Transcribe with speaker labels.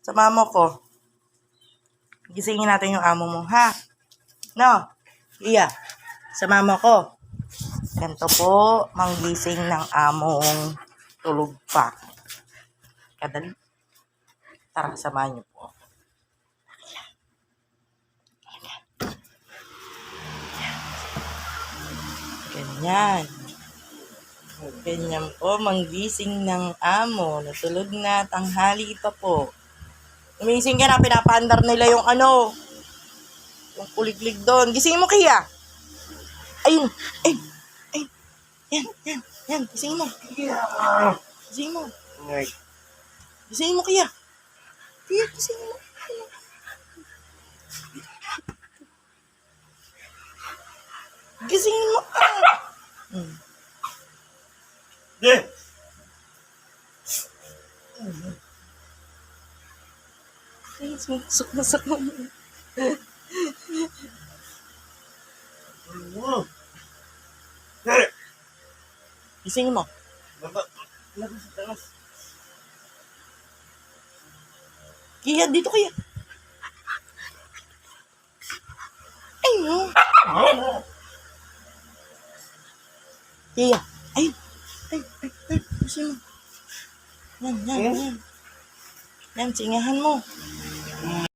Speaker 1: Sama mo ko. Gisingin natin yung amo mo, ha? No? Iya. Sama mo ko. Ganito po, manggising ng among tulog pa. Kadali. Tara, samahan niyo po. Ganyan. Ganyan po, manggising ng amo. Natulog na, tanghali pa po. Umising ka na, pinapaandar nila yung yung kuliglig doon. Gising mo, Kia. Ayun. Ay. Ay. Yan. Gising mo. Gising mo. Gising mo, Kia. Kia, gising mo. Gising mo. Ay, sumasok mo. Gising mo. Kia, dito Kia. Ay, no. Kia. Ay. Gising mo. Yan. Yan, singahan mo.